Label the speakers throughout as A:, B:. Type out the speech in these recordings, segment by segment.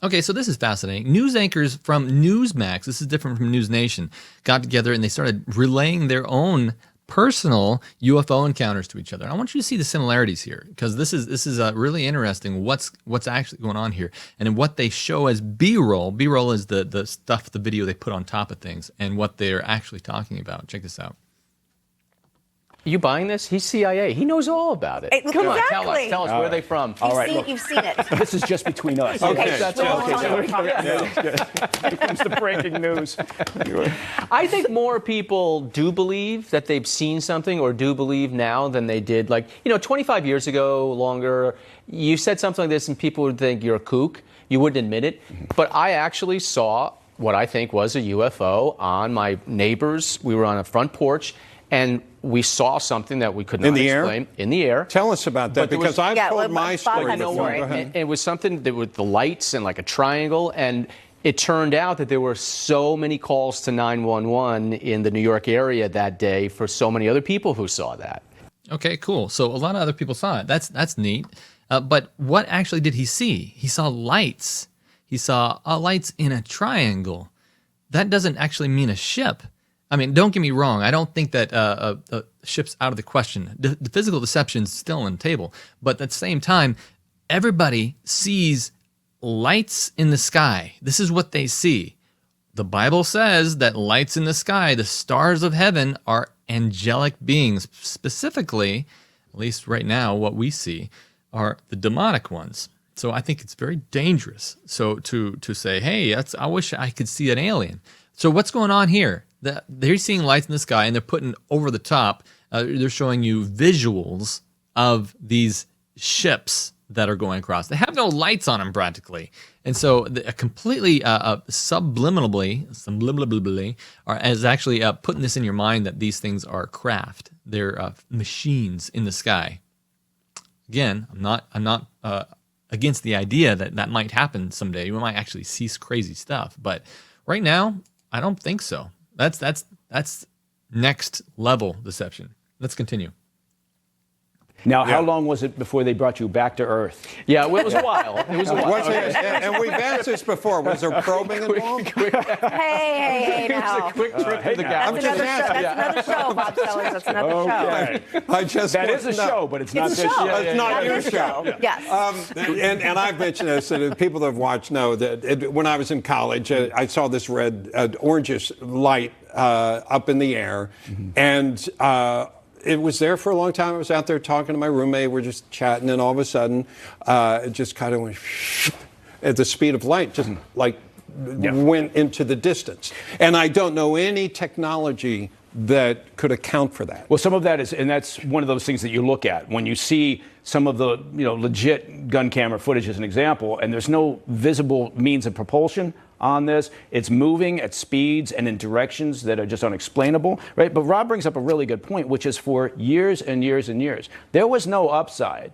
A: Okay, so this is fascinating. News anchors from Newsmax, this is different from News Nation, got together and they started relaying their own personal UFO encounters to each other. And I want you to see the similarities here, because this is really interesting what's actually going on here, and what they show as B-roll. B-roll is the stuff, the video they put on top of things, and what they're actually talking about. Check this out.
B: You buying this? He's CIA. He knows all about it. Come on, tell us where are they from?
C: You've seen it.
D: This is just between us.
C: Okay.
D: That's okay. Here comes the breaking news.
B: I think more people do believe that they've seen something, or do believe now, than they did. 25 years ago, longer, you said something like this and people would think you're a kook. You wouldn't admit it. But I actually saw what I think was a UFO on my neighbors. We were on a front porch, and we saw something that we could not explain. In the air.
E: Tell us about that, because I've told my story before.
B: It was something that with the lights and like a triangle, and it turned out that there were so many calls to 911 in the New York area that day for so many other people who saw that.
A: Okay, cool. So a lot of other people saw it. That's neat. But what actually did he see? He saw lights. He saw lights in a triangle. That doesn't actually mean a ship. I mean, don't get me wrong. I don't think that a ship's out of the question. The physical deception's still on the table. But at the same time, everybody sees lights in the sky. This is what they see. The Bible says that lights in the sky, the stars of heaven, are angelic beings. Specifically, at least right now, what we see are the demonic ones. So I think it's very dangerous. So to say, hey, I wish I could see an alien. So what's going on here? They're seeing lights in the sky, and they're putting over the top. They're showing you visuals of these ships that are going across. They have no lights on them practically, and so completely subliminally, is actually putting this in your mind that these things are craft. They're machines in the sky. Again, I'm not against the idea that might happen someday. We might actually see crazy stuff, but right now, I don't think so. That's next level deception. Let's continue.
D: Now, how long was it before they brought you back to Earth?
B: Yeah, well, it was a while.
E: And we've asked this before. Was there probing involved?
C: Hey, now.
B: It was a quick trip to the
C: That's another show, Bob Sellers. That's another show.
D: That is a show, but it's not this show.
E: It's not your show.
C: Yes.
E: And I've mentioned this, and people that have watched know that when I was in college, I saw this red, orangish light up in the air, and it was there for a long time. I was out there talking to my roommate. We're just chatting, and all of a sudden, it just kind of went at the speed of light, just went into the distance. And I don't know any technology that could account for that.
D: Well, some of that is, and that's one of those things that you look at when you see some of the legit gun camera footage as an example, and there's no visible means of propulsion on this. It's moving at speeds and in directions that are just unexplainable, right? But Rob brings up a really good point, which is for years and years and years, there was no upside.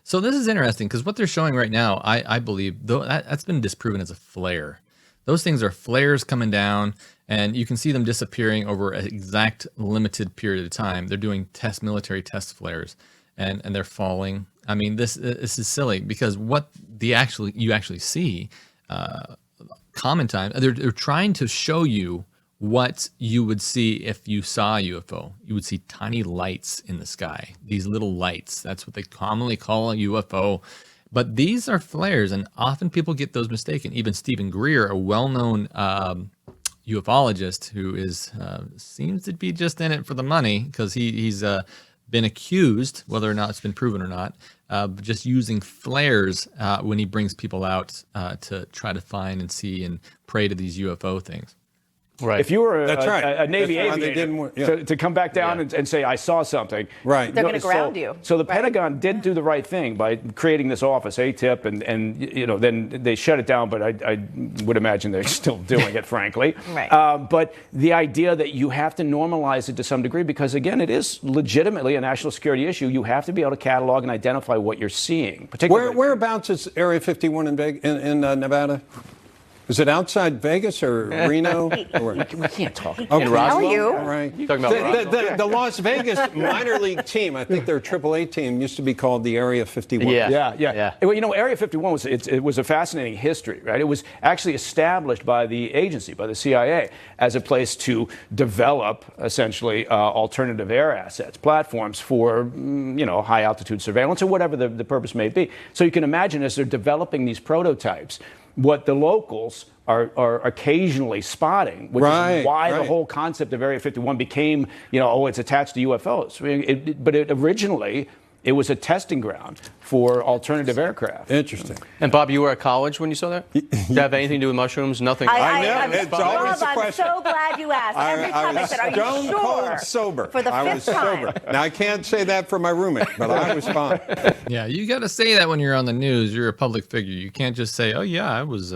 A: So this is interesting, because what they're showing right now, I believe, though that's been disproven as a flare. Those things are flares coming down, and you can see them disappearing over an exact limited period of time. They're doing military test flares, and they're falling. I mean, this is silly, because what you actually see, common time, they're trying to show you what you would see if you saw a UFO. You would see tiny lights in the sky, these little lights. That's what they commonly call a UFO. But these are flares, and often people get those mistaken. Even Stephen Greer, a well-known ufologist who seems to be just in it for the money, because he's been accused, whether or not it's been proven or not, just using flares when he brings people out to try to find and see and pray to these UFO things.
D: Right. If you were a Navy
E: That's
D: aviator to come back down and say, I saw something.
E: Right.
C: They're going to ground you.
D: So the Pentagon did do the right thing by creating this office, ATIP, and then they shut it down, but I would imagine they're still doing it, frankly.
C: Right.
D: But the idea that you have to normalize it to some degree, because, again, it is legitimately a national security issue. You have to be able to catalog and identify what you're seeing.
E: Whereabouts is Area 51 in Nevada? Is it outside Vegas or Reno?
B: We can't talk.
E: Okay.
B: In Roswell?
C: How are you?
E: All right.
B: Talking about
E: The Las Vegas minor league team, I think their AAA team used to be called the Area 51.
D: Yeah. Well, Area 51 was a fascinating history, right? It was actually established by the agency, by the CIA, as a place to develop essentially alternative air assets, platforms for high altitude surveillance or whatever the purpose may be. So you can imagine as they're developing these prototypes, what the locals are occasionally spotting, which is why the whole concept of Area 51 became, it's attached to UFOs. But originally, it was a testing ground for alternative aircraft.
E: Interesting.
B: And Bob, you were at college when you saw that? Did it have anything to do with mushrooms? Nothing.
E: I know. It's always a
C: Bob, I'm
E: question.
C: so glad you asked. Every time I said, "Are you
E: stone
C: sure?"
E: cold sober.
C: For the fifth time.
E: Now, I can't say that for my roommate, but I was fine.
A: Yeah, you got to say that when you're on the news. You're a public figure. You can't just say, "Oh yeah, I was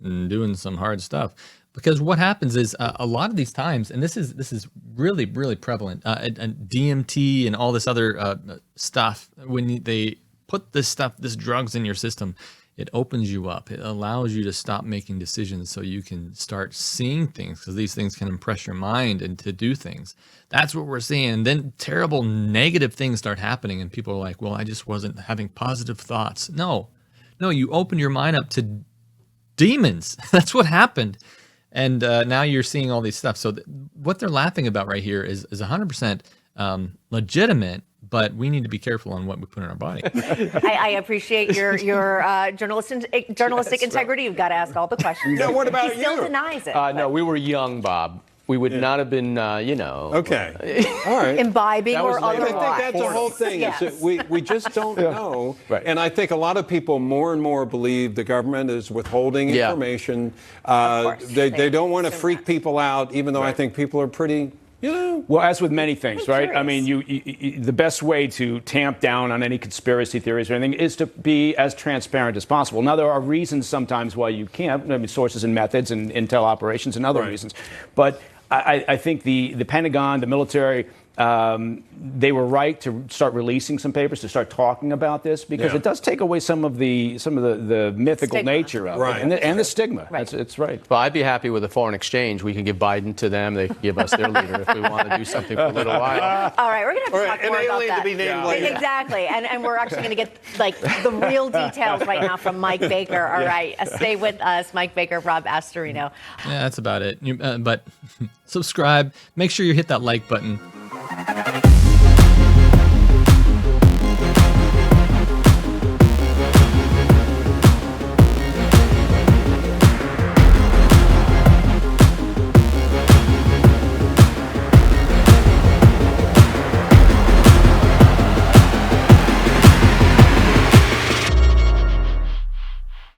A: doing some hard stuff," because what happens is a lot of these times, and this is really prevalent, and DMT and all this other stuff. When they put this drugs in your system, it opens you up. It allows you to stop making decisions so you can start seeing things, because these things can impress your mind and to do things. That's what we're seeing. And then terrible negative things start happening and people are like, well, I just wasn't having positive thoughts. No, you open your mind up to demons. That's what happened. And now you're seeing all these stuff. So what they're laughing about right here is 100% legitimate, but we need to be careful on what we put in our body.
C: I appreciate your journalistic integrity. You've got to ask all the questions.
E: Now, what about
C: he still
E: you?
C: denies it.
B: No, we were young, Bob. We would not have been,
E: Okay. All right.
C: Imbibing
B: That was
C: or
B: later
C: otherwise.
E: I think that's the whole thing.
C: Yes.
E: Is that we just don't know.
D: Right.
E: And I think a lot of people more and more believe the government is withholding
B: Yeah.
E: information.
C: course.
E: They don't want to
C: Assume
E: freak
C: that.
E: people out, even though I think people are pretty,
D: Well, as with many things,
C: I'm
D: right? I
C: curious.
D: mean, the best way to tamp down on any conspiracy theories or anything is to be as transparent as possible. Now, there are reasons sometimes why you can't. I mean, sources and methods and intel operations and other reasons. But I think the Pentagon, the military, they were right to start releasing some papers, to start talking about this, because it does take away some of the mythical
C: Stigma.
D: nature of
E: Right.
D: it and the stigma.
C: Right.
D: It's right.
B: Well, I'd be happy with a foreign exchange. We can give Biden to them. They can give us their leader if we want to do something for a little while.
C: All right, we're going to have to talk
E: an
C: more about
E: alien
C: that.
E: to be named later.
C: Exactly, and we're actually going to get the real details right now from Mike Baker. All right, stay with us, Mike Baker, Rob Astorino.
A: Yeah, that's about it. But subscribe. Make sure you hit that like button.